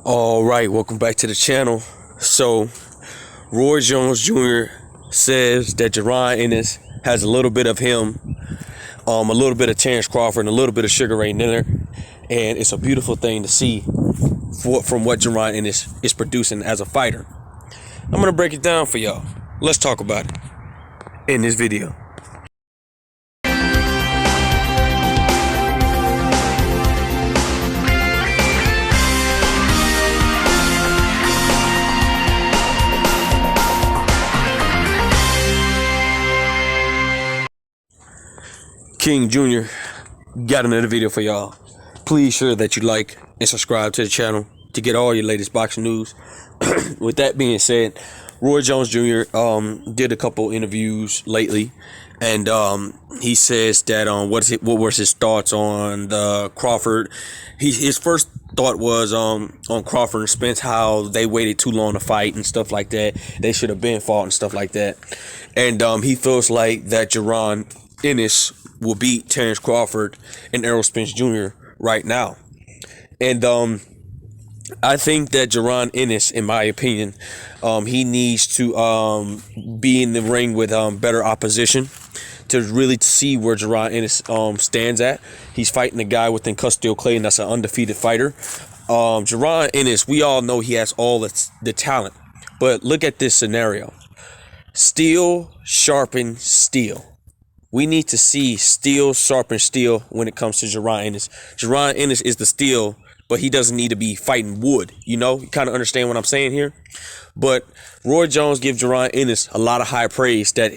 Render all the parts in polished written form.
All right, welcome back to the channel. So, Roy Jones Jr. says that Jaron Ennis has a little bit of him, a little bit of Terrence Crawford, and a little bit of Sugar Ray Leonard, and it's a beautiful thing to see from what Jaron Ennis is producing as a fighter. I'm gonna break it down for y'all. Let's talk about it in this video. King Jr. got another video for y'all. Please sure that you like and subscribe to the channel to get all your latest boxing news. With that being said, Roy Jones Jr. Did a couple interviews lately, and he says that what was his thoughts on the Crawford. His first thought was on Crawford and Spence, how they waited too long to fight and stuff like that. They should have been fought and stuff like that. And he feels like that Jaron Ennis will beat Terrence Crawford and Errol Spence Jr. right now. And I think that Jaron Ennis, in my opinion, he needs to be in the ring with better opposition to really see where Jaron Ennis stands at. He's fighting a guy within Custio Clay, and that's an undefeated fighter. Jaron Ennis, we all know he has all the talent, but look at this scenario. Steel sharpen steel. We need to see steel sharpen steel when it comes to Jaron Ennis. Jaron Ennis is the steel, but he doesn't need to be fighting wood. You kind of understand what I'm saying here? But Roy Jones gives Jaron Ennis a lot of high praise that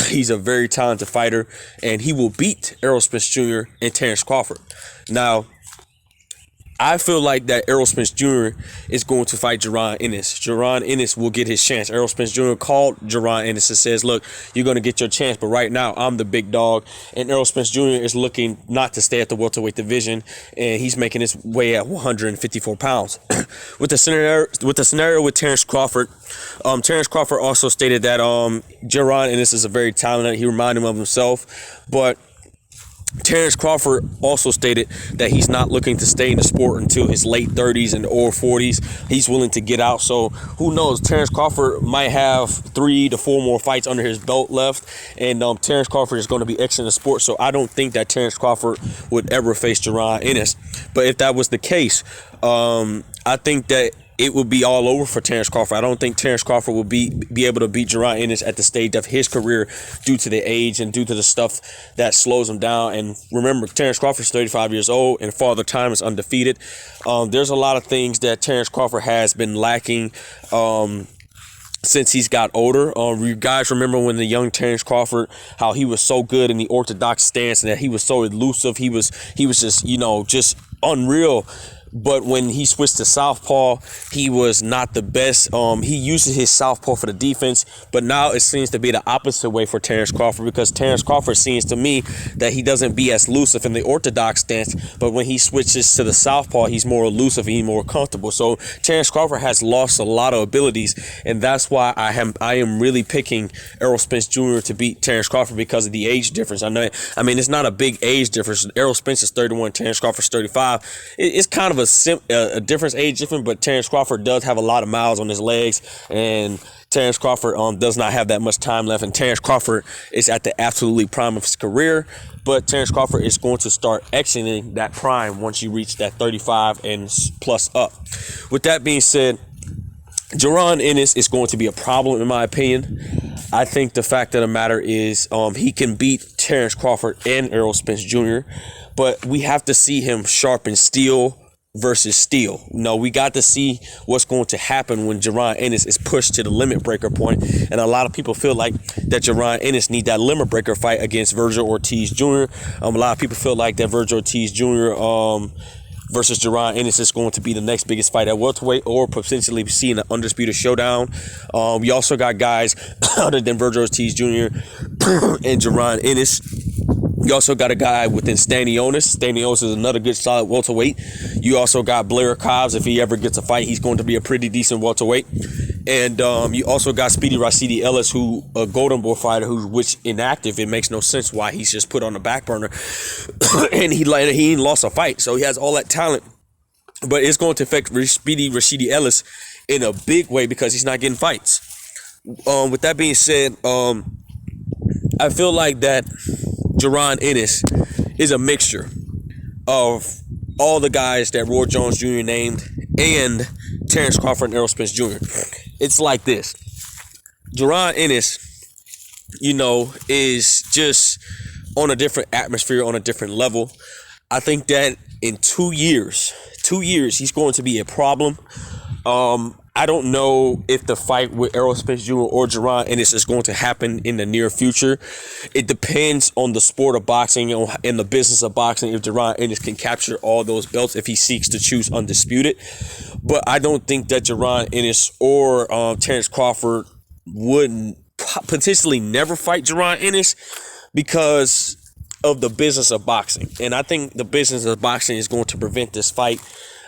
he's a very talented fighter, and he will beat Errol Spence Jr. and Terrence Crawford. Now, I feel like that Errol Spence Jr. is going to fight Jaron Ennis. Jaron Ennis will get his chance. Errol Spence Jr. called Jaron Ennis and says, look, you're going to get your chance, but right now I'm the big dog. And Errol Spence Jr. is looking not to stay at the welterweight division, and he's making his way at 154 pounds. With the scenario with Terrence Crawford, Terrence Crawford also stated that Jaron Ennis is a very talented. He reminded him of himself, but Terrence Crawford also stated that he's not looking to stay in the sport until his late 30s and or 40s. He's willing to get out. So who knows? Terrence Crawford might have 3 to 4 more fights under his belt left, and Terrence Crawford is going to be excellent in the sport. So I don't think that Terrence Crawford would ever face Jaron Ennis. But if that was the case, I think that it will be all over for Terrence Crawford. I don't think Terrence Crawford will be able to beat Jaron Ennis at the stage of his career due to the age and due to the stuff that slows him down. And remember, Terrence Crawford is 35 years old, and Father Time is undefeated. There's a lot of things that Terrence Crawford has been lacking since he's got older. You guys remember when the young Terrence Crawford, how he was so good in the orthodox stance and that he was so elusive. He was just, just unreal. But when he switched to southpaw, he was not the best. He uses his southpaw for the defense, but now it seems to be the opposite way for Terrence Crawford, because Terrence Crawford seems to me that he doesn't be as elusive in the orthodox stance, but when he switches to the southpaw, he's more elusive and he's more comfortable. So Terrence Crawford has lost a lot of abilities, and that's why I am really picking Errol Spence Jr. to beat Terrence Crawford because of the age difference. I mean, it's not a big age difference. Errol Spence is 31, Terrence Crawford's 35. It's kind of a difference, age difference, but Terrence Crawford does have a lot of miles on his legs, and Terrence Crawford does not have that much time left, and Terrence Crawford is at the absolutely prime of his career, but Terrence Crawford is going to start exiting that prime once you reach that 35 and plus up. With that being said, Jaron Ennis is going to be a problem in my opinion. I think the fact of the matter is he can beat Terrence Crawford and Errol Spence Jr., but we have to see him sharpen steel versus steel. We got to see what's going to happen when Jaron Ennis is pushed to the limit breaker point. And a lot of people feel like that Jaron Ennis need that limit breaker fight against Virgil Ortiz Jr. A lot of people feel like that Virgil Ortiz Jr. Versus Jaron Ennis is going to be the next biggest fight at welterweight, or potentially seeing an undisputed showdown. We also got guys other than Virgil Ortiz Jr. and Jaron Ennis. You also got a guy within Stanionis. Stanionis is another good solid welterweight. You also got Blair Cobbs. If he ever gets a fight, he's going to be a pretty decent welterweight. And you also got Speedy Rashidi Ellis, who a Golden Boy fighter, which inactive. It makes no sense why he's just put on the back burner. And he lost a fight. So he has all that talent. but it's going to affect Speedy Rashidi Ellis in a big way because he's not getting fights. With that being said, I feel like that Jaron Ennis is a mixture of all the guys that Roy Jones Jr. named and Terrence Crawford and Errol Spence Jr. It's like this. Jaron Ennis, is just on a different atmosphere, on a different level. I think that in 2 years, he's going to be a problem. I don't know if the fight with Errol Spence Jr. or Jaron Ennis is going to happen in the near future. It depends on the sport of boxing and the business of boxing if Jaron Ennis can capture all those belts if he seeks to choose undisputed. But I don't think that Jaron Ennis or Terrence Crawford would potentially never fight Jaron Ennis because of the business of boxing. And I think the business of boxing is going to prevent this fight.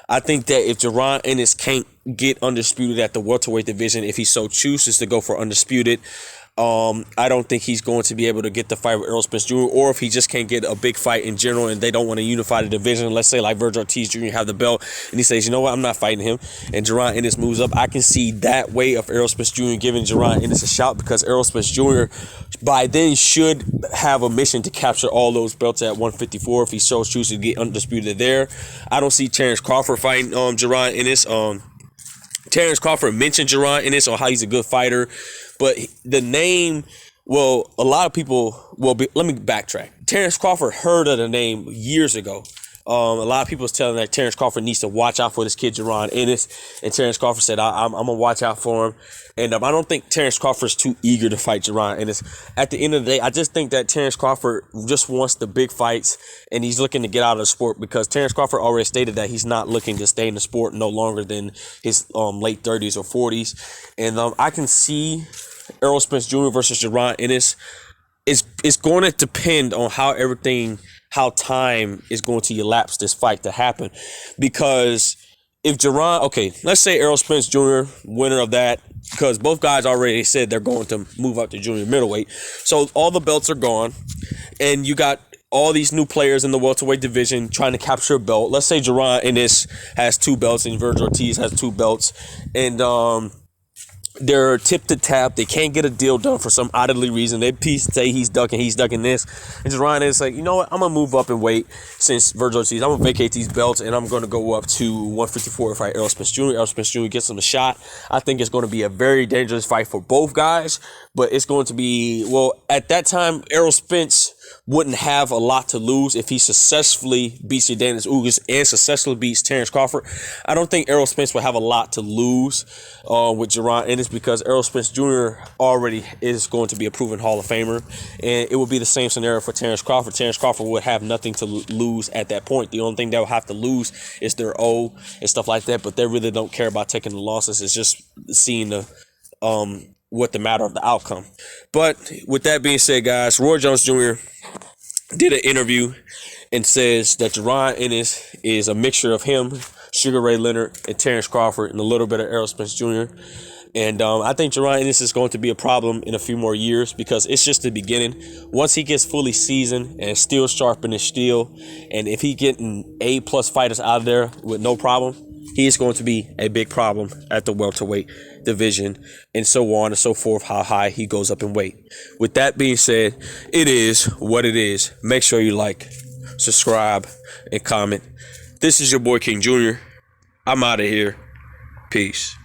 I think that if Jaron Ennis can't get undisputed at the welterweight division, if he so chooses to go for undisputed, I don't think he's going to be able to get the fight with Errol Spence Jr. Or if he just can't get a big fight in general and they don't want to unify the division, let's say like Virgil Ortiz Jr. have the belt and he says, you know what, I'm not fighting him, and Jaron Ennis moves up, I can see that way of Errol Spence Jr. giving Jaron Ennis a shot because Errol Spence Jr. by then should have a mission to capture all those belts at 154 if he so chooses to get undisputed there. I don't see Terrence Crawford fighting Jaron Ennis. Terrence Crawford mentioned Jaron Ennis on how he's a good fighter, but the name, well, a lot of people let me backtrack. Terrence Crawford heard of the name years ago. A lot of people was telling that Terrence Crawford needs to watch out for this kid Jaron Ennis, and Terrence Crawford said, I'm gonna watch out for him. And I don't think Terrence Crawford's too eager to fight Jaron Ennis. At the end of the day, I just think that Terrence Crawford just wants the big fights, and he's looking to get out of the sport because Terrence Crawford already stated that he's not looking to stay in the sport no longer than his late 30s or 40s. And I can see Errol Spence Jr. versus Jaron Ennis. It's going to depend on how time is going to elapse this fight to happen. Because if let's say Errol Spence Jr., winner of that, because both guys already said they're going to move up to junior middleweight. So all the belts are gone, and you got all these new players in the welterweight division trying to capture a belt. Let's say Jaron Ennis has 2 belts and Virgil Ortiz has 2 belts, and they're tip to tap. They can't get a deal done for some oddly reason. They say he's ducking this. And Jaron is like, you know what? I'm going to move up and weight since Virgil Ortiz. I'm going to vacate these belts and I'm going to go up to 154 and fight Errol Spence Jr. Errol Spence Jr. gets him a shot. I think it's going to be a very dangerous fight for both guys. But it's going to be, well, at that time, Errol Spence wouldn't have a lot to lose if he successfully beats Yordenis Ugas and successfully beats Terrence Crawford. I don't think Errol Spence will have a lot to lose with Jaron Ennis because Errol Spence Jr. already is going to be a proven Hall of Famer, and it would be the same scenario for Terrence Crawford. Terrence Crawford would have nothing to lose at that point. The only thing they'll have to lose is their O and stuff like that, but they really don't care about taking the losses. It's just seeing the what the matter of the outcome. But with that being said, guys, Roy Jones Jr. did an interview and says that Jaron Ennis is a mixture of him, Sugar Ray Leonard, and Terrence Crawford, and a little bit of Errol Spence Jr. And I think Jaron Ennis is going to be a problem in a few more years because it's just the beginning. Once he gets fully seasoned and still sharp in his steel, and if he getting A+ fighters out of there with no problem, he is going to be a big problem at the welterweight division, and so on and so forth, how high he goes up in weight. With that being said, it is what it is. Make sure you like, subscribe, and comment. This is your boy King Jr. I'm out of here. Peace.